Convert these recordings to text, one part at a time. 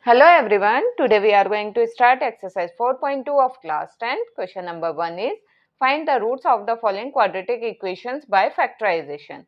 Hello everyone, today we are going to start exercise 4.2 of class 10. Question number 1 is find the roots of the following quadratic equations by factorization.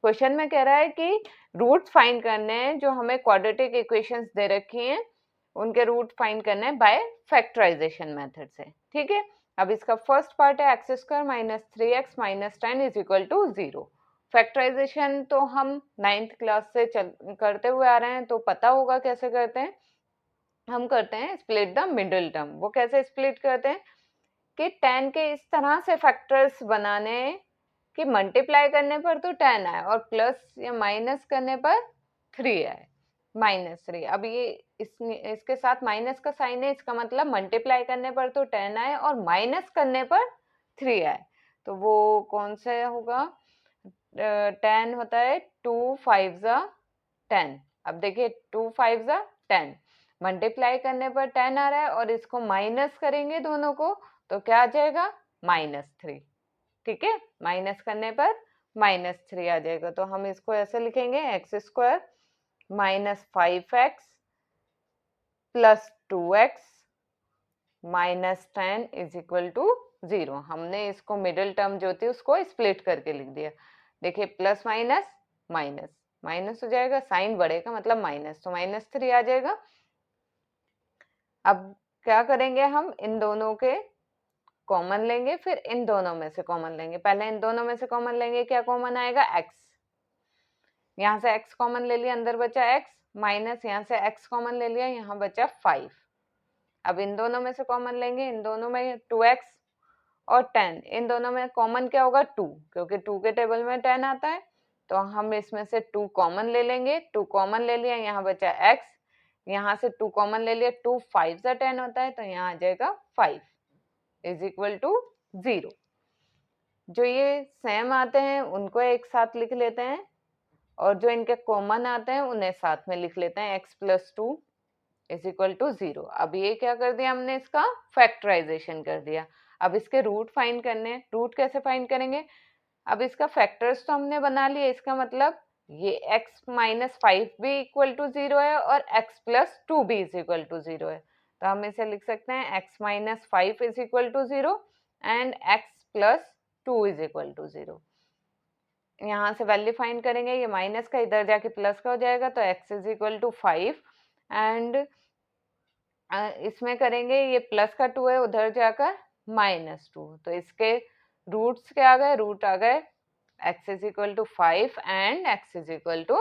Question में कह रहा है कि roots find करने हैं जो हमें क्वाड्रेटिक इक्वेशंस दे रखी हैं, उनके रूट फाइंड करने हैं बाय फैक्टराइजेशन मेथड से. ठीक है, अब इसका फर्स्ट पार्ट है X square minus 3x minus 10 is equal to 0. Factorisation तो हम 9th क्लास से करते हुए आ रहे हैं, तो पता होगा कैसे करते हैं. हम करते हैं स्प्लिट द मिडिल टर्म. वो कैसे स्प्लिट करते हैं कि 10 के इस तरह से फैक्टर्स बनाने कि मल्टीप्लाई करने पर तो 10 आए और प्लस या माइनस करने पर 3 आए. -3. अब ये इसके साथ माइनस का साइन है, इसका मतलब मल्टीप्लाई करने पर तो 10 आए और माइनस करने पर 3 आए. तो वो कौन सा होगा? 10 होता है 2 5 10. अब देखिए 2 5 10, मल्टीप्लाई करने पर 10 आ रहा है और इसको माइनस करेंगे दोनों को तो क्या आ जाएगा? -3. ठीक है, माइनस करने पर -3 आ जाएगा. तो हम इसको ऐसे लिखेंगे X square minus 5x plus 2x minus 10 is equal to 0. हमने इसको मिडिल टर्म जो थी उसको स्प्लिट करके लिख दिया. देखिए प्लस माइनस माइनस माइनस हो जाएगा, साइन बढ़ेगा मतलब माइनस, तो -3 आ जाएगा. अब क्या करेंगे, हम इन दोनों के कॉमन लेंगे, फिर इन दोनों में से कॉमन लेंगे. पहले इन दोनों में से कॉमन लेंगे, क्या कॉमन आएगा? x. यहाँ से x कॉमन ले लिया, अंदर बचा x, माइनस यहाँ से x कॉमन ले लिया, यहाँ बचा 5. अब इन दोनों में से कॉमन लेंगे, इन दोनों में 2x और 10, इन दोनों में कॉमन क्या होगा? 2, क्योंकि 2 के टेबल में 10 आता है. तो हम इसमें से 2 कॉमन ले लेंगे. 2 कॉमन ले लिया, यहाँ बचा x, यहाँ से 2 कॉमन ले लिया, 2 5 10 होता है, तो यहाँ आ जाएगा 5 इज इक्वल टू 0. जो ये सेम आते हैं उनको एक साथ लिख लेते हैं और जो इनके कॉमन आते हैं उन्हें साथ में लिख लेते हैं. x plus 2 is equal to 0. अब ये क्या कर दिया हमने? इसका फैक्टराइजेशन कर दिया. अब इसके रूट फाइंड करने हैं. रूट कैसे फाइंड करेंगे? अब इसका फैक्टर्स तो हमने बना लिए, इसका मतलब ये x माइनस 5 भी इक्वल टू 0 है और x प्लस 2 भी इज इक्वल टू 0 है. तो हम इसे लिख सकते हैं x minus 5 is equal to 0 and x plus 2 is equal to 0. यहाँ से वैल्यू फाइंड करेंगे, ये माइनस का इधर जाके प्लस का हो जाएगा, तो x is equal to 5 and इसमें करेंगे, ये प्लस का 2 है, उधर जाकर -2, तो इसके रूट्स क्या आ गए? रूट आ गए x is equal to 5 and x is equal to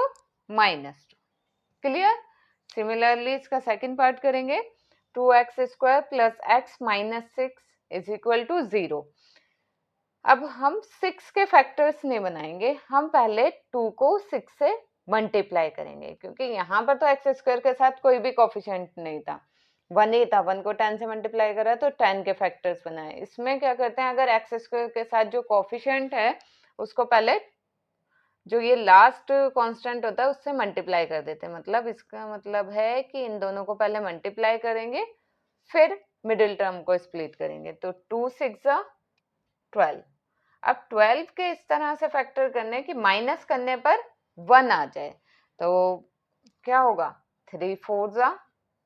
-2. Clear? Similarly इसका सेकंड पार्ट करेंगे. 2x square plus x minus 6 is equal to 0. अब हम 6 के फैक्टर्स नहीं बनाएंगे, हम पहले 2 को 6 से मल्टीप्लाई करेंगे, क्योंकि यहाँ पर तो एक्स स्क्वायर के साथ कोई भी कोफिशिएंट नहीं था, 1 ही था. 1 को 10 से मल्टीप्लाई करा तो 10 के फैक्टर्स बनाए. इसमें क्या करते हैं, अगर एक्स स्क्वायर के साथ जो कोफिशिएंट है उसको पहले जो ये लास्ट कांस्टेंट होता है उससे मल्टीप्लाई कर देते हैं. मतलब इसका मतलब है कि इन दोनों को पहले मल्टीप्लाई करेंगे, फिर मिडिल टर्म को स्प्लिट करेंगे. तो 2 6 12. अब 12 के इस तरह से फैक्टर करने कि माइनस करने पर 1 आ जाए, तो क्या होगा? 3 4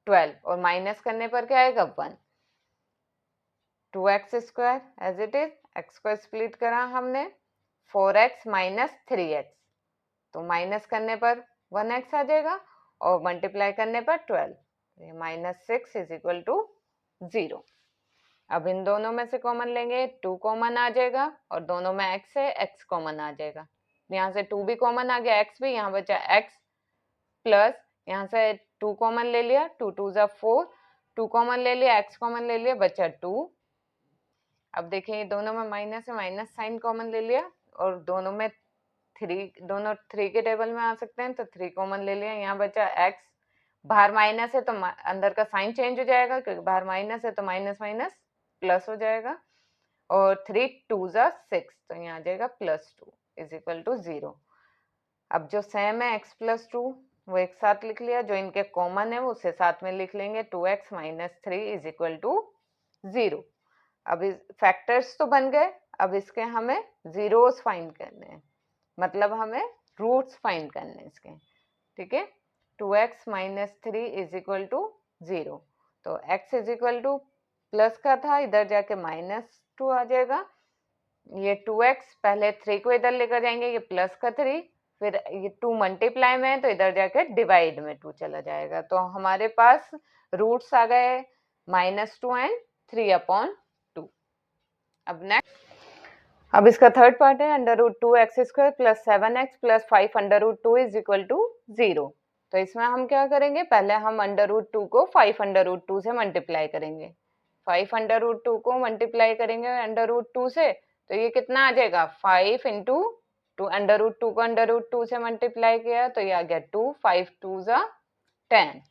12 और माइनस करने पर क्या आएगा? 1. 2x square as it is, x को स्प्लिट करा हमने, 4x माइनस 3x, तो माइनस करने पर 1x आ जाएगा और मल्टीप्लाई करने पर 12, -6 इज इक्वल टू 0. अब इन दोनों में से कॉमन लेंगे, 2 कॉमन आ जाएगा और दोनों में x है, x कॉमन आ जाएगा. यहाँ से 2 भी कॉमन आ गया, x भी, यहाँ बचा x प्लस यहाँ से 2 कॉमन ले लिया, 2 2 4, 2 कॉमन ले लिया, x कॉमन ले लिया, बचा 2. अब देखिए दोनों में माइनस है, माइनस साइन कॉमन ले लिया और दोनों में 3, दोनों 3 के टेबल में आ सकते हैं, तो 3 कॉमन ले लिया. यहाँ बचा x, बाहर माइनस है तो अंदर का साइन चेंज हो जाएगा, क्योंकि बाहर माइनस है तो माइनस माइनस प्लस हो जाएगा, और 3 2 6, तो यहाँ आ जाएगा +2 इज इक्वल टू 0. अब जो सेम है x प्लस 2 वो एक साथ लिख लिया, जो इनके कॉमन है वो उसे साथ में लिख लेंगे. 2x minus 3 is equal to 0. अब फैक्टर्स तो बन गए, अब इसके हमें जीरोस फाइंड करने हैं, मतलब हमें रूट्स फाइंड करने हैं इसके. ठीक है, 2x minus 3 is equal to 0। तो x is equal two plus का था, इधर जाके -2 आ जाएगा। ये 2x, पहले 3 को इधर लेकर जाएंगे, ये प्लस का 3, फिर ये 2 मल्टीप्लाई में है तो इधर जाके डिवाइड में 2 चला जाएगा। तो हमारे पास रूट्स आ गए -2 एंड 3/2। अब नेक्स्ट, अब इसका थर्ड पार्ट है √2x² plus 7x plus 5√2 is equal to 0। तो इसमें हम क्या करेंगे, पहले हम √2 को 5√2 से मल्टीप्लाई करेंगे। 5√2 को मल्टीप्लाई करेंगे √2 से, तो ये कितना आ जाएगा, 5 इंटू 2, √2 को √2 से मल्टीप्लाई किया तो ये आ गया 2, 5 2 जा 10।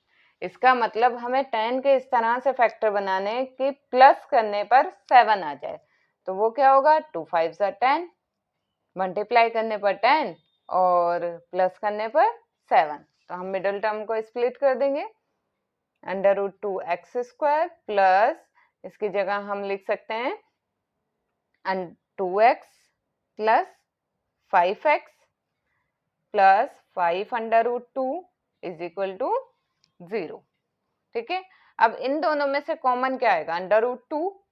इसका मतलब हमें 10 के इस तरह से फैक्टर बनाने कि प्लस करने पर 7 आ जाए। तो वो क्या होगा, 2 5 जा 10, मल्टीप्लाई करने पर 10 और प्लस करने पर 7। तो हम मिडिल टर्म को स्प्लिट कर देंगे, √2x² प्लस, इसकी जगह हम लिख सकते हैं 2x plus 5x plus 5√2 is equal to 0। ठीक है, अब इन दोनों में से कॉमन क्या आएगा, √2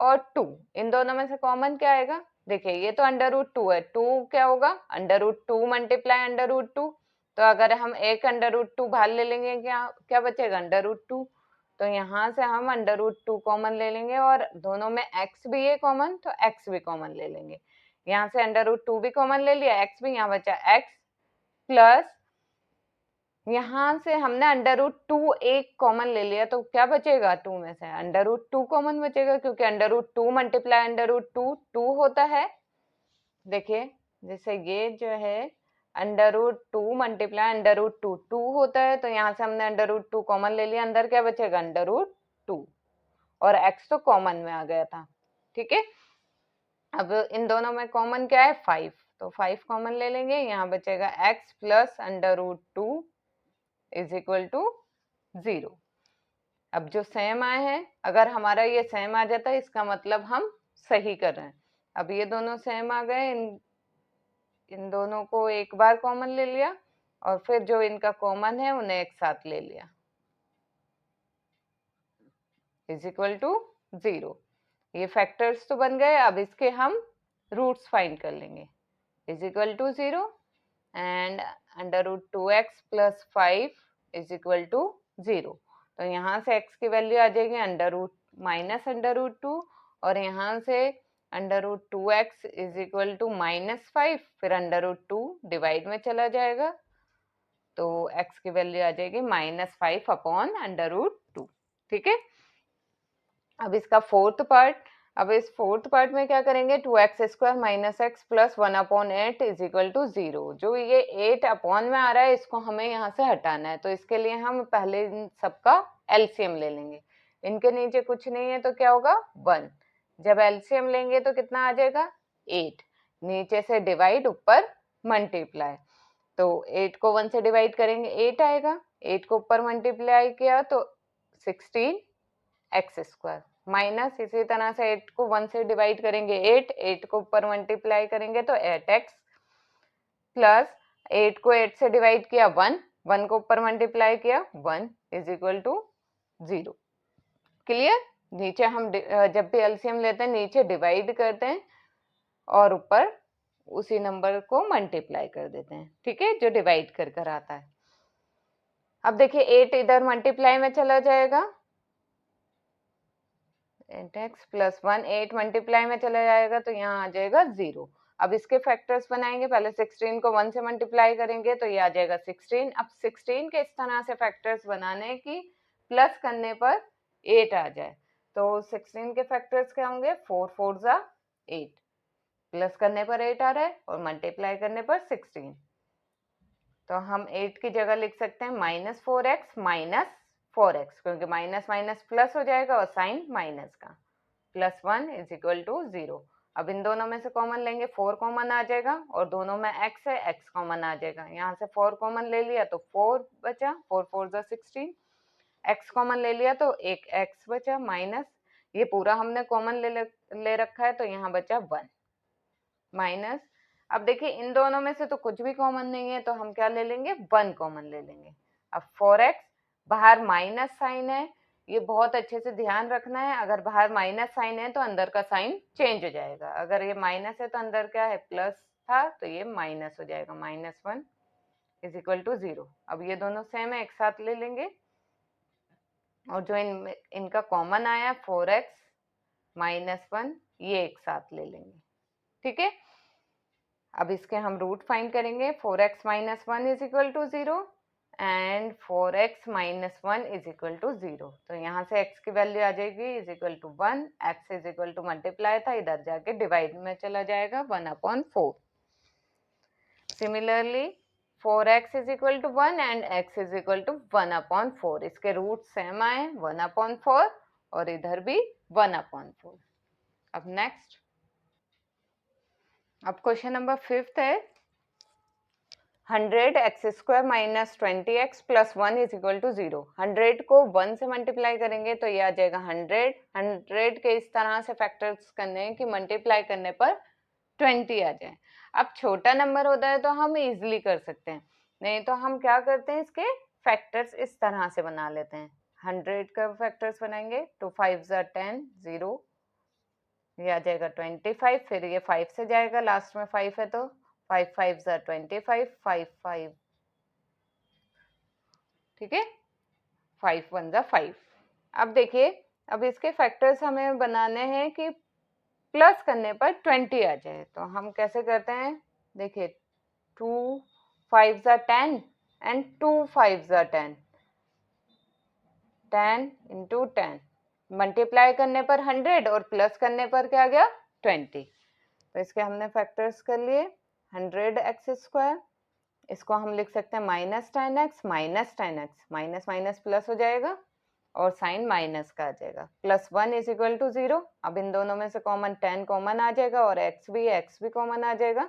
और 2, इन दोनों में से कॉमन क्या आएगा, देखिए ये तो √2 है, 2 क्या होगा, √2 मल्टीप्लाई √2। तो अगर हम एक √2 बाहर ले लेंगे, क्या क्या बचेगा, √2। तो यहाँ से हम √2 कॉमन ले लेंगे और दोनों में x भी है कॉमन, तो x भी कॉमन ले लेंगे। यहाँ से √2 भी कॉमन ले लिया, x भी, यहाँ बचा x प्लस, यहाँ से हमने √2 एक कॉमन ले लिया, तो क्या बचेगा, 2 में से √2 कॉमन बचेगा, क्योंकि √2 मल्टीप्लाई √2 2 होता है। देखिए जैसे ये जो है √2 मल्टीप्लाई √2 2 होता है, तो यहाँ से हमने √2 कॉमन ले लिया, अंदर क्या बचेगा, √2 और x तो कॉमन में आ गया था। ठीक है, अब इन दोनों में कॉमन क्या है, 5, तो 5 कॉमन ले लेंगे, यहाँ बचेगा x plus √2 is equal to 0। अब जो सेम आए हैं, अगर हमारा ये सेम आ जाता है इसका मतलब हम सही कर रहे हैं। अब ये दोनों सेम आ गए, इन दोनों को एक बार कॉमन ले लिया और फिर जो इनका कॉमन है उन्हें एक साथ ले लिया, इज इक्वल टू 0। ये फैक्टर्स तो बन गए, अब इसके हम रूट्स फाइंड कर लेंगे, is equal to 0 and √2x plus 5 is equal to 0। तो यहाँ से x की वैल्यू आ जाएगी -√2 और यहाँ से √2x इज इक्वल टू -5, फिर √2 डिवाइड में चला जाएगा, तो x की वैल्यू आ जाएगी -5/√2। ठीक है, अब इसका फोर्थ पार्ट, अब इस फोर्थ पार्ट में क्या करेंगे, 2x² minus x plus 1/8 is equal to 0। जो ये 8 अपॉन में आ रहा है इसको हमें यहाँ से हटाना है, तो इसके लिए हम पहले इन सबका एलसीएम ले लेंगे। इनके नीचे कुछ नहीं है तो क्या होगा, 1। जब एलसीएम लेंगे तो कितना आ जाएगा, 8। नीचे से डिवाइड, ऊपर मल्टीप्लाई, तो 8 को 1 से डिवाइड करेंगे 8 आएगा, 8 को ऊपर मल्टीप्लाई किया तो 16x² माइनस, इसी तरह से 8 को 1 से डिवाइड करेंगे 8, 8 को ऊपर मल्टीप्लाई करेंगे तो 8x प्लस 8 को 8 से डिवाइड किया 1, 1 को ऊपर मल्टीप्लाई किया 1 इज इक्वल टू 0। क्लियर, नीचे हम जब भी एलसीएम लेते हैं नीचे डिवाइड करते हैं और ऊपर उसी नंबर को मल्टीप्लाई कर देते हैं। ठीक है, जो डिवाइड कर कर आता है। अब देखिए 8 इधर मल्टीप्लाई में चला जाएगा, 8x प्लस 1 8 मल्टीप्लाई में चला जाएगा तो यहाँ आ जाएगा 0। अब इसके फैक्टर्स बनाएंगे, पहले 16 को 1 से मल्टीप्लाई करेंगे तो ये आ जाएगा 16। अब 16 के इस तरह से फैक्टर्स बनाने की प्लस करने पर 8 आ जाए, तो 16 के फैक्टर्स क्या होंगे, 4 4 जा 8, प्लस करने पर 8 आ रहा है और मल्टीप्लाई करने पर 16। तो हम 8 की जगह लिख सकते हैं -4x माइनस 4x, क्योंकि माइनस माइनस प्लस हो जाएगा और साइन माइनस का, प्लस 1 इज इक्वल टू 0। अब इन दोनों में से कॉमन लेंगे, 4 कॉमन आ जाएगा और दोनों में x है, x कॉमन आ जाएगा। यहाँ से 4 कॉमन ले लिया तो 4 बचा, 4 4 जा 16, x कॉमन ले लिया तो एक x बचा, माइनस ये पूरा हमने कॉमन ले रखा है तो यहाँ बचा 1 माइनस। अब देखिए इन दोनों में से तो कुछ भी कॉमन नहीं है तो हम क्या ले लेंगे, 1 कॉमन ले लेंगे, अब 4x, बाहर माइनस साइन है, ये बहुत अच्छे से ध्यान रखना है, अगर बाहर माइनस साइन है तो अंदर का साइन चेंज हो जाएगा, अगर ये माइनस है तो अंदर क्या है प्लस था तो ये माइनस हो जाएगा, -1 इज इक्वल टू 0। अब ये दोनों सेम है, एक साथ ले लेंगे और जो इनका कॉमन आया 4x -1 ये एक साथ ले लेंगे, ठीक है। अब इसके हम रूट फाइंड करेंगे, 4x - 1 is equal to 0 and 4x - 1 is equal to 0। तो यहाँ से x की वैल्यू आ जाएगी is equal to 1, x is equal to multiply था, इधर जाके डिवाइड में चला जाएगा 1/4। Similarly 4x is equal to 1 and x is equal to 1/4। इसके रूट सेम आए 1/4 और इधर भी 1/4। अब नेक्स्ट, अब क्वेश्चन नंबर 5 है 100x² - 20x + 1 is equal to 0। 100 को 1 से मल्टीप्लाई करेंगे तो ये आ जाएगा 100 के इस तरह से फैक्टर्स करने हैं कि मल्टीप्लाई करने पर 20 आ जाए। अब छोटा नंबर होता है तो हम इजीली कर सकते हैं, नहीं तो हम क्या करते हैं इसके फैक्टर्स इस तरह से बना लेते हैं। 100 का फैक्टर्स बनाएंगे, 2 5 = 10, 0, ये आ जाएगा 25, फिर ये 5 से जाएगा, लास्ट में 5 है तो 5 5 = 25, 5 5, ठीक है, 5 1 = 5। अब देखिए, अब इसके फैक्टर्स हमें बनाने हैं कि प्लस करने पर 20 आ जाए, तो हम कैसे करते हैं, देखिए 2 5 = 10 एंड 2 5 = 10, 10 × 10, मल्टीप्लाई करने पर 100 और प्लस करने पर क्या आ गया 20। तो इसके हमने फैक्टर्स कर लिए, 100x², इसको हम लिख सकते हैं -10x -10x, minus minus plus हो जाएगा और साइन माइनस का आ जाएगा, +1 इज इक्वल टू 0। अब इन दोनों में से कॉमन 10 कॉमन आ जाएगा और x भी कॉमन आ जाएगा,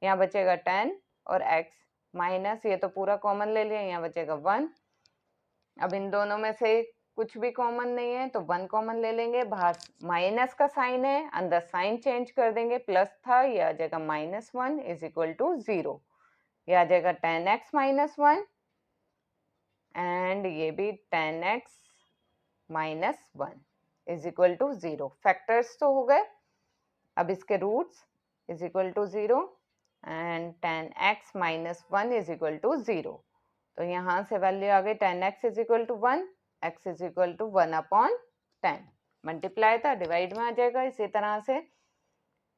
यहाँ बचेगा 10 और x माइनस, ये तो पूरा कॉमन ले लिया, यहाँ बचेगा 1। अब इन दोनों में से कुछ भी कॉमन नहीं है तो 1 कॉमन ले लेंगे, बाहर माइनस का साइन है, अंदर साइन चेंज कर देंगे, प्लस था ये आ जाएगा -1 इज इक्वल टू 0, ये आ जाएगा 10x - 1 एंड ये भी 10x - 1 is equal to 0। Factors तो हो गए, अब इसके roots is equal to 0 and 10x - 1 is equal to 0। तो यहाँ से वैल्यू आ गई 10x is equal to 1, x is equal to 1/10, multiply था डिवाइड में आ जाएगा, इसी तरह से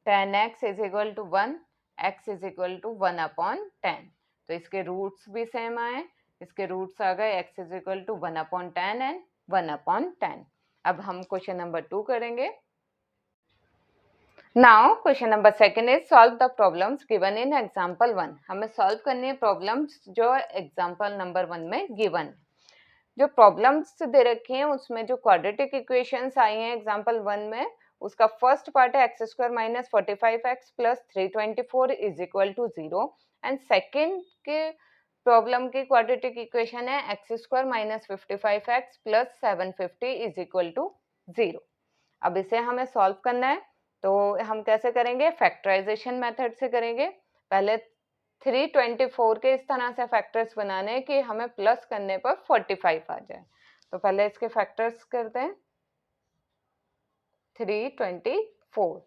10x is equal to 1, x is equal to 1/10। तो इसके रूट्स भी सेम आए, इसके रूट्स आ गए x is equal to 1/10 and 1/10। अब हम क्वेश्चन नंबर 2 करेंगे। Now question number 2 is solve the problems given in example 1। हमें सॉल्व करनी है प्रॉब्लम्स जो एग्जांपल नंबर 1 में गिवन है। जो प्रॉब्लम्स दे रखे हैं उसमें जो क्वाड्रेटिक इक्वेशंस आई हैं एग्जांपल 1 में, उसका फर्स्ट पार्ट है x² - 45x + 324 is equal to 0 and second के प्रॉब्लम की क्वाड्रेटिक इक्वेशन है x² - 55x + 750 is equal to 0। अब इसे हमें सॉल्व करना है, तो हम कैसे करेंगे, फैक्टराइजेशन मेथड से करेंगे। पहले 324 के इस तरह से फैक्टर्स बनाने कि हमें प्लस करने पर 45 आ जाए। तो पहले इसके फैक्टर्स करते हैं, 324,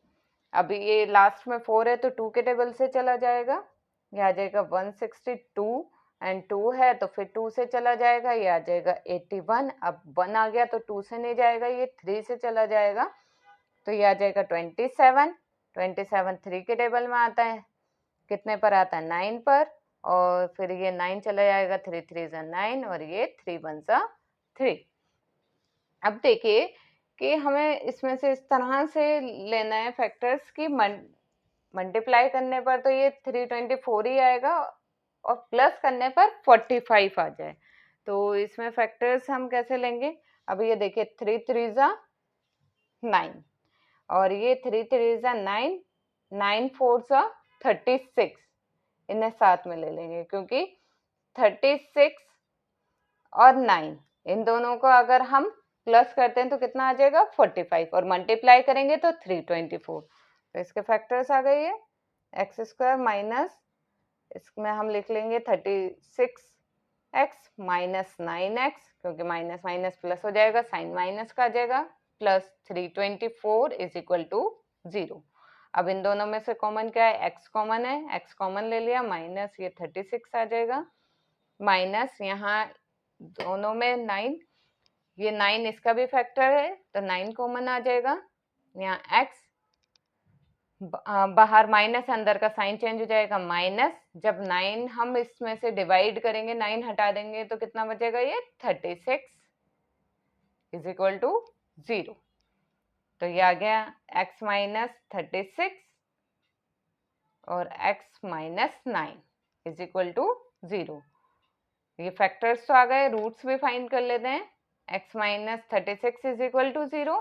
अभी ये लास्ट में 4 है तो 2 के टेबल से चला जाएगा, ये आ जाएगा 162 एंड 2 है तो फिर 2 से चला जाएगा, ये आ जाएगा 81। अब 1 आ गया तो 2 से नहीं जाएगा, ये 3 से चला जाएगा तो ये आ जाएगा 27। 27 3 के टेबल में आता है, कितने पर आता है 9 पर, और फिर ये 9 चला जाएगा, 3 3 = 9 और ये 3 1 = 3। अब देखिए कि हमें इसमें से इस तरह से लेना है फैक्टर्स की मल्टीप्लाई करने पर तो ये 324 ही आएगा और प्लस करने पर 45 आ जाए। तो इसमें फैक्टर्स हम कैसे लेंगे, अब ये देखिए 3 3 = 9 और ये 3 3 = 9, 9 4 = 36, इन्हें साथ में ले लेंगे क्योंकि 36 और 9 इन दोनों को अगर हम प्लस करते हैं तो कितना आ जाएगा 45 और मल्टीप्लाई करेंगे तो 324। तो इसके फैक्टर्स आ गए, ये x² माइनस इसमें हम लिख लेंगे 36 एक्स माइनस 9x, क्योंकि माइनस माइनस प्लस हो जाएगा, साइन माइनस का आ जाएगा, प्लस 324 इज इक्वल टू 0। अब इन दोनों में से कॉमन क्या है, x कॉमन है, x कॉमन ले लिया, माइनस ये 36 आ जाएगा, माइनस यहाँ दोनों में 9, ये 9 इसका भी फैक्टर है तो 9 कॉमन आ जाएगा, यहाँ x बाहर माइनस, अंदर का साइन चेंज हो जाएगा माइनस, जब 9 हम इसमें से डिवाइड करेंगे, 9 हटा देंगे तो कितना बचेगा, ये 36 इज इक्वल टू 0। तो ये आ गया x माइनस 36 और x minus 9 is equal to 0। ये फैक्टर्स तो आ गए, रूट्स भी फाइंड कर लेते हैं। x minus 36 is equal to 0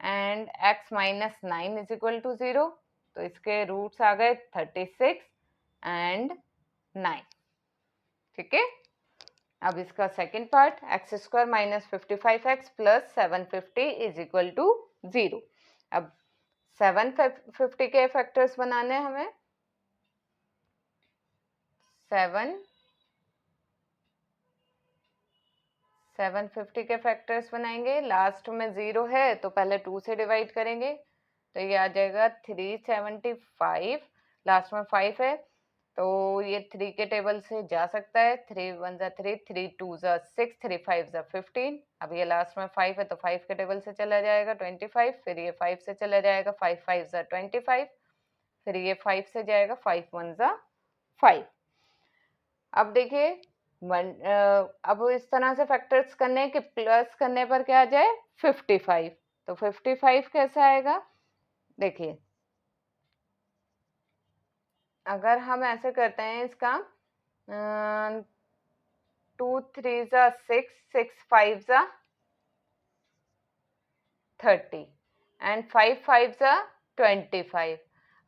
and x minus 9 is equal to 0। तो इसके रूट्स आ गए 36 एंड 9। ठीक है, अब इसका second part, X square minus 55x plus 750 is equal to 0। अब 750 के फैक्टर्स बनाने हैं हमें, 750 के फैक्टर्स बनाएंगे, लास्ट में 0 है तो पहले 2 से डिवाइड करेंगे, तो ये आ जाएगा 375, लास्ट में 5 है तो ये 3 के टेबल से जा सकता है, 3 1 जा 3, 3 2 जा 6, 3 5 जा 15। अब ये लास्ट में 5 है तो 5 के टेबल से चला जाएगा 25, फिर ये 5 से चला जाएगा 5 5 जा 25, फिर ये 5 से जाएगा 5 1 जा 5। अब देखिए अब इस तरह से फैक्टर्स करने कि प्लस करने पर क्या आ जाए 55, तो 55 कैसे आएगा, देखिए अगर हम ऐसे करते हैं इसका 2 3 जा 6, 6 5 जा 30 एंड 5 5 जा 25।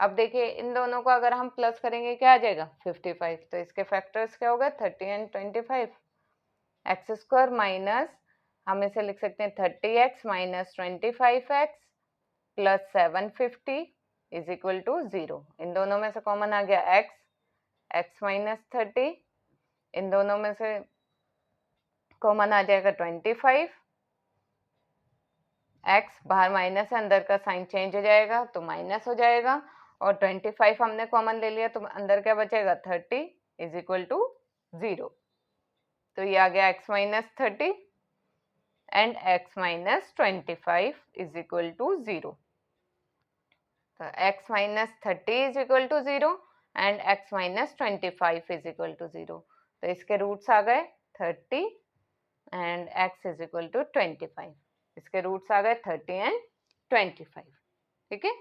अब देखिए इन दोनों को अगर हम प्लस करेंगे क्या आ जाएगा 55, तो इसके फैक्टर्स क्या होगा 30 एंड 25, एक्स स्क्वायर माइनस, हम इसे लिख सकते हैं 30x minus 25x plus 750 is equal to 0। इन दोनों में से कॉमन आ गया x माइनस 30, इन दोनों में से कॉमन आ जाएगा 25, x बाहर माइनस है, अंदर का साइन चेंज हो जाएगा तो माइनस हो जाएगा, और 25 हमने कॉमन ले लिया तो अंदर क्या बचेगा 30 इज इक्वल टू 0। तो ये आ गया x minus 30 and x minus 25 is equal to 0। तो x minus 30 is equal to 0 and x minus 25 is equal to 0। तो इसके रूट्स आ गए 30 and x is equal to 25, इसके रूट्स आ गए 30 एंड 25। ठीक है।